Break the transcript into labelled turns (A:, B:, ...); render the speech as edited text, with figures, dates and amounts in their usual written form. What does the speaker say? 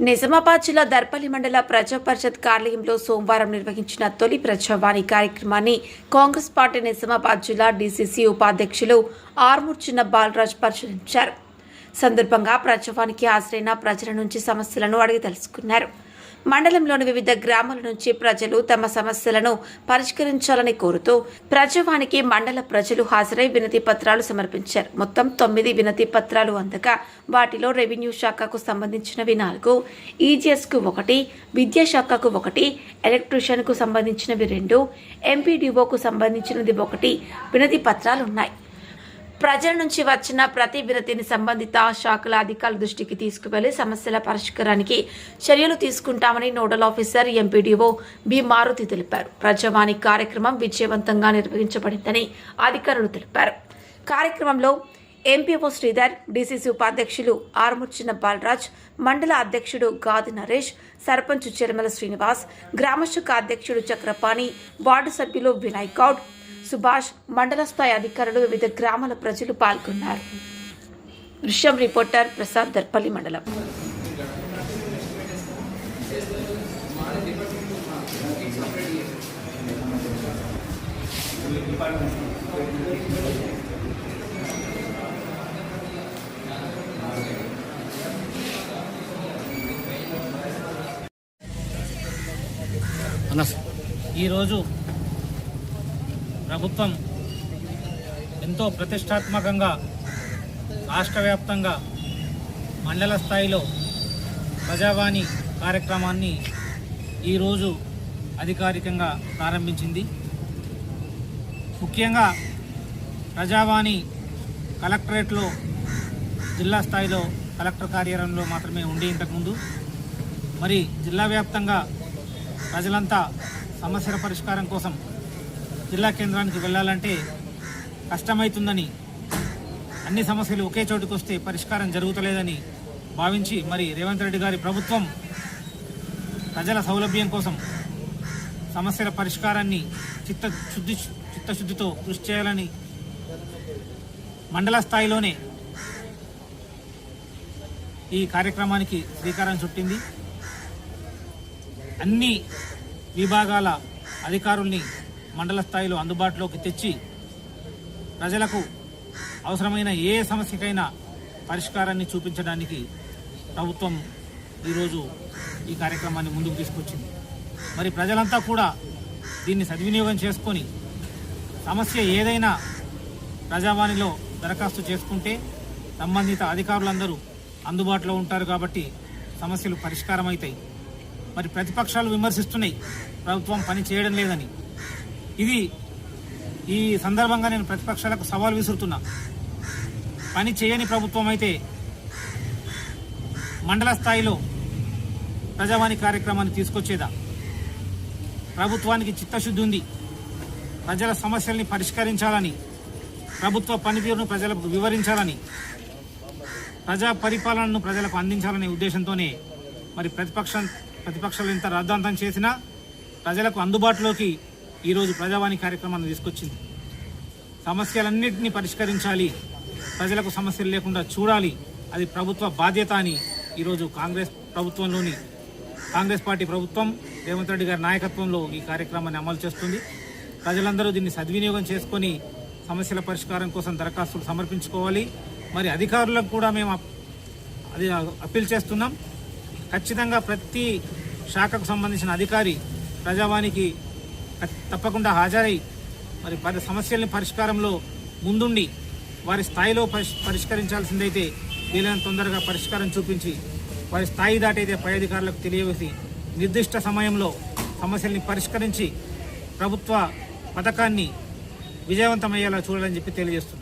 A: నిజామాబాద్ జిల్లా దర్పల్లి మండల ప్రజా పరిషత్ కార్యాలయంలో సోమవారం నిర్వహించిన తొలి ప్రజావాణి కార్యక్రమాన్ని కాంగ్రెస్ పార్టీ నిజామాబాద్ జిల్లా డీసీసీ ఉపాధ్యక్షులు ఆర్మూర్ చిన్న బాలరాజ్ పరిశీలించారు. సందర్భంగా ప్రజావానికి హాజరైన ప్రజల నుంచి సమస్యలను అడిగి తెలుసుకున్నారు. మండలంలోని వివిధ గ్రామాల నుంచి ప్రజలు తమ సమస్యలను పరిష్కరించాలని కోరుతూ ప్రజావానికి మండల ప్రజలు హాజరై వినతి పత్రాలు సమర్పించారు. మొత్తం 9 వినతి పత్రాలు అందగా వాటిలో రెవెన్యూ శాఖకు సంబంధించినవి 4, ఈజీఎస్కు 1, విద్యాశాఖకు 1, ఎలక్ట్రీషియన్కు సంబంధించినవి 2, ఎంపీడీఓకు సంబంధించినది 1 వినతి పత్రాలు ఉన్నాయి. ప్రజల నుంచి వచ్చిన ప్రతి వినతిని సంబంధిత శాఖల అధికారుల దృష్టికి తీసుకువెళ్లి సమస్యల పరిష్కారానికి చర్యలు తీసుకుంటామని nodal officer MPDO B Maruti తెలిపారు. ప్రజావాణి కార్యక్రమం విజయవంతంగా నిర్వహించబడిందని అధికారులు తెలిపారు. కార్యక్రమంలో ఎంపీఓ శ్రీధర్, డీసీసీ ఉపాధ్యక్షులు ఆర్మూర్ చిన్న బాలరాజ్, మండల అధ్యక్షుడు గాది నరేష్, సర్పంచ్ చెర్మల శ్రీనివాస్, గ్రామశాఖ అధ్యక్షుడు చక్రపాణి, వార్డు సభ్యులు వినయ్ గౌడ్, సుభాష్, మండల స్థాయి అధికారులు, వివిధ గ్రామాల ప్రజలు పాల్గొన్నారు. దృశ్యం రిపోర్టర్ ప్రసాద్, దర్పల్లి మండలం.
B: ఈరోజు ప్రభుత్వం ఎంతో ప్రతిష్టాత్మకంగా రాష్ట్ర వ్యాప్తంగా మండల స్థాయిలో ప్రజావాణి కార్యక్రమాన్ని ఈరోజు అధికారికంగా ప్రారంభించింది. ముఖ్యంగా ప్రజావాణి కలెక్టరేట్లో, జిల్లా స్థాయిలో కలెక్టర్ కార్యాలయంలో మాత్రమే ఉండి ఇంతకుముందు మరి జిల్లా వ్యాప్తంగా ప్రజలంతా సమస్యల పరిష్కారం కోసం జిల్లా కేంద్రానికి వెళ్ళాలంటే కష్టమవుతుందని, అన్ని సమస్యలు ఒకే చోటుకు వస్తే పరిష్కారం జరుగుతలేదని భావించి మరి రేవంత్ రెడ్డి గారి ప్రభుత్వం ప్రజల సౌలభ్యం కోసం సమస్యల పరిష్కారాన్ని చిత్తశుద్ధితో కృషి చేయాలని మండల స్థాయిలోనే ఈ కార్యక్రమానికి శ్రీకారం చుట్టింది. అన్ని విభాగాల అధికారుల్ని మండల స్థాయిలో అందుబాటులోకి తెచ్చి ప్రజలకు అవసరమైన ఏ సమస్యకైనా పరిష్కారాన్ని చూపించడానికి ప్రభుత్వం ఈరోజు ఈ కార్యక్రమాన్ని ముందుకు తీసుకొచ్చింది. మరి ప్రజలంతా కూడా దీన్ని సద్వినియోగం చేసుకొని సమస్య ఏదైనా ప్రజావాణిలో దరఖాస్తు చేసుకుంటే సంబంధిత అధికారులందరూ అందుబాటులో ఉంటారు కాబట్టి సమస్యలు పరిష్కారం అవుతాయి. మరి ప్రతిపక్షాలు విమర్శిస్తున్నాయి ప్రభుత్వం పని చేయడం లేదని. ఈ సందర్భంగా నేను ప్రతిపక్షాలకు సవాల్ విసురుతున్నా. పని చేయని ప్రభుత్వం అయితే మండల స్థాయిలో ప్రజావాణి కార్యక్రమాన్ని తీసుకొచ్చేదా? ప్రభుత్వానికి చిత్తశుద్ధి ఉంది, ప్రజల సమస్యల్ని పరిష్కరించాలని, ప్రభుత్వ పనితీరును ప్రజలకు వివరించాలని, ప్రజా పరిపాలనను ప్రజలకు అందించాలనే ఉద్దేశంతోనే మరి ప్రతిపక్షాలు ఎంత రాద్ధాంతం చేసినా ప్రజలకు అందుబాటులోకి ఈరోజు ప్రజావాణి కార్యక్రమాన్ని తీసుకొచ్చింది. సమస్యలన్నింటినీ పరిష్కరించాలి, ప్రజలకు సమస్యలు లేకుండా చూడాలి, అది ప్రభుత్వ బాధ్యత అని ఈరోజు కాంగ్రెస్ పార్టీ ప్రభుత్వం రేవంత్ రెడ్డి గారి నాయకత్వంలో ఈ కార్యక్రమాన్ని అమలు చేస్తుంది. ప్రజలందరూ దీన్ని సద్వినియోగం చేసుకొని సమస్యల పరిష్కారం కోసం దరఖాస్తులు సమర్పించుకోవాలి. మరి అధికారులకు కూడా మేము అది అప్పీల్ చేస్తున్నాం. ఖచ్చితంగా ప్రతి శాఖకు సంబంధించిన అధికారి ప్రజావానికి తప్పకుండా హాజరై మరి సమస్యల్ని పరిష్కారంలో ముందుండి వారి స్థాయిలో పరిష్కరించాల్సిందైతే వీలైనంత తొందరగా పరిష్కారం చూపించి వారి స్థాయి దాటైతే పై అధికారులకు తెలియవేసి నిర్దిష్ట సమయంలో సమస్యల్ని పరిష్కరించి ప్రభుత్వ పథకాన్ని విజయవంతమయ్యేలా చూడాలని చెప్పి తెలియజేస్తుంది.